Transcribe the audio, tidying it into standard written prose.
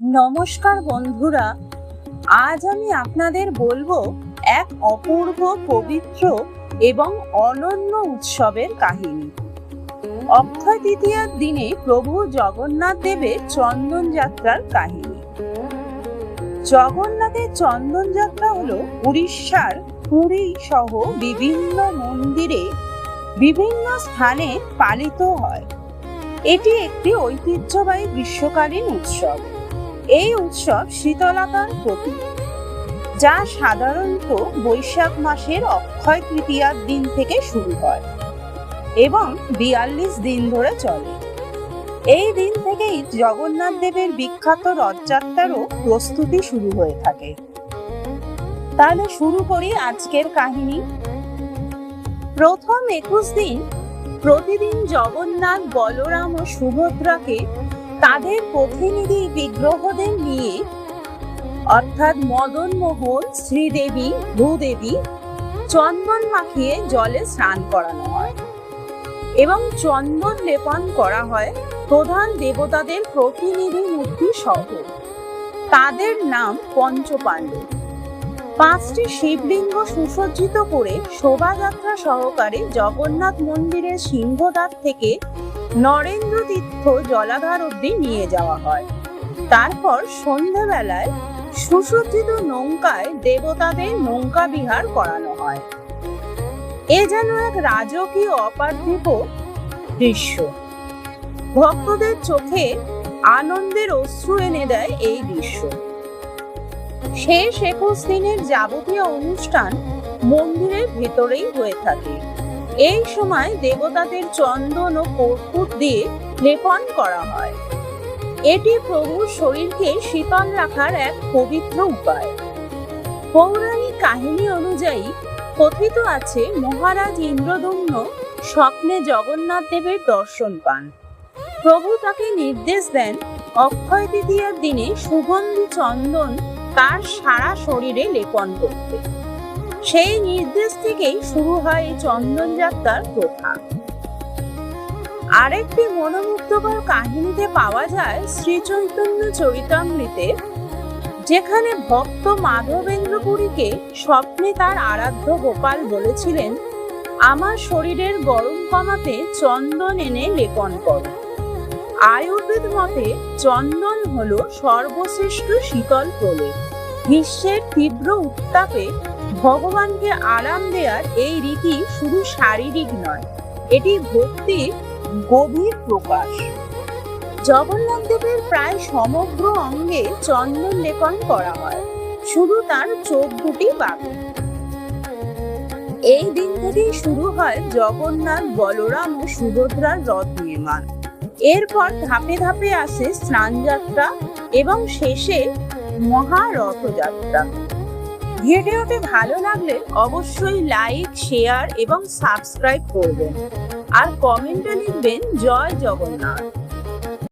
নমস্কার বন্ধুরা, আজ আমি আপনাদের বলবো এক অপূর্ব, পবিত্র এবং অনন্য উৎসবের কাহিনী। অক্ষয় তৃতীয়ার দিনে প্রভু জগন্নাথ দেবের চন্দন যাত্রার কাহিনী। জগন্নাথের চন্দন যাত্রা হলো উড়িষ্যার পুরী সহ বিভিন্ন মন্দিরে বিভিন্ন স্থানে পালিত হয়। এটি একটি ঐতিহ্যবাহী গ্রীষ্মকালীন উৎসব। এই উৎসব শীতলতার প্রতীক, যা সাধারণত বৈশাখ মাসের অক্ষয় তৃতীয়ার দিন থেকে শুরু হয় এবং ৪২ দিন ধরে চলে। এই দিন থেকেই জগন্নাথ দেবের বিখ্যাত রথযাত্রারও প্রস্তুতি শুরু হয়ে থাকে। তাহলে শুরু করি আজকের কাহিনী। প্রথম ২১ দিন প্রতিদিন জগন্নাথ, বলরাম ও সুভদ্রাকে তাদের প্রতিনিধি বিগ্রহদের নিয়ে অর্থাৎ মদন মোহন, শ্রীদেবী, ভূদেবী চন্দন মাখিয়ে জলে স্নান করানো হয় এবং চন্দন লেপন করা হয় প্রধান দেবতাদের প্রতিনিধি মূর্তি সহ। তাদের নাম পঞ্চপাণ্ডব। ৫টি শিবলিঙ্গ সুসজ্জিত করে শোভাযাত্রা সহকারে জগন্নাথ মন্দিরের সিংহদ্বার থেকে নরেন্দ্র তীর্থ জলাধার অবধি নিয়ে যাওয়া হয়। তারপর সন্ধ্যাবেলায় সুসজ্জিত নৌকায় দেবতাদের নৌকা বিহার করানো হয়। এ যেন এক রাজকীয় অপার্থিব দৃশ্য। ভক্তদের চোখে আনন্দের অশ্রু এনে দেয় এই দৃশ্য। শেষ ২১ দিনের যাবতীয় অনুষ্ঠান মন্দিরের ভেতরেই হয়ে থাকে। এই সময় দেবতাদের চন্দন ও কর্পূর দিয়ে লেপন করা হয়। এটি প্রভুর শরীরকে শীতল রাখার এক পবিত্র উপায়। পৌরাণিক কাহিনী অনুযায়ী কথিত আছে, মহারাজ ইন্দ্রদম্ন স্বপ্নে জগন্নাথ দেবের দর্শন পান। প্রভু তাকে নির্দেশ দেন অক্ষয় তৃতীয়ার দিনে সুগন্ধি চন্দন তার সারা শরীরে লেপন করতে। সেই নির্দেশ থেকেই শুরু হয় এই চন্দন যাত্রার প্রথা। আরেকটি মনোমুগ্ধকর কাহিনীতে পাওয়া যায় শ্রী চৈতন্য চরিতামৃতে, যেখানে ভক্ত মাধবেন্দ্র পুরীকে স্বপ্নে তার আরাধ্য গোপাল বলেছিলেন, আমার শরীরের গরম কমাতে চন্দন এনে লেপন করো। আয়ুর্বেদ মতে চন্দন হলো সর্বশ্রেষ্ঠ শীতল প্রলেপ। গ্রীষ্মের তীব্র উত্তাপে ভগবানকে আরাম দেওয়ার এই রীতি শুধু শারীরিক নয়, এটি ভক্তির গভীর প্রকাশ। জগন্নাথ দেবের প্রায় সমগ্র অঙ্গে চন্দন লেপন করা হয়, শুধু তার চোখ দুটি বাকি। এই দিন থেকেই শুরু হয় জগন্নাথ, বলরাম ও সুভদ্রার রথ নির্মাণ। এরপর ধাপে ধাপে আসে স্নান যাত্রা এবং শেষে মহারথযাত্রা। ভিডিওটি ভালো লাগলে অবশ্যই লাইক, শেয়ার এবং সাবস্ক্রাইব করবেন আর কমেন্টে লিখবেন জয় জগন্নাথ।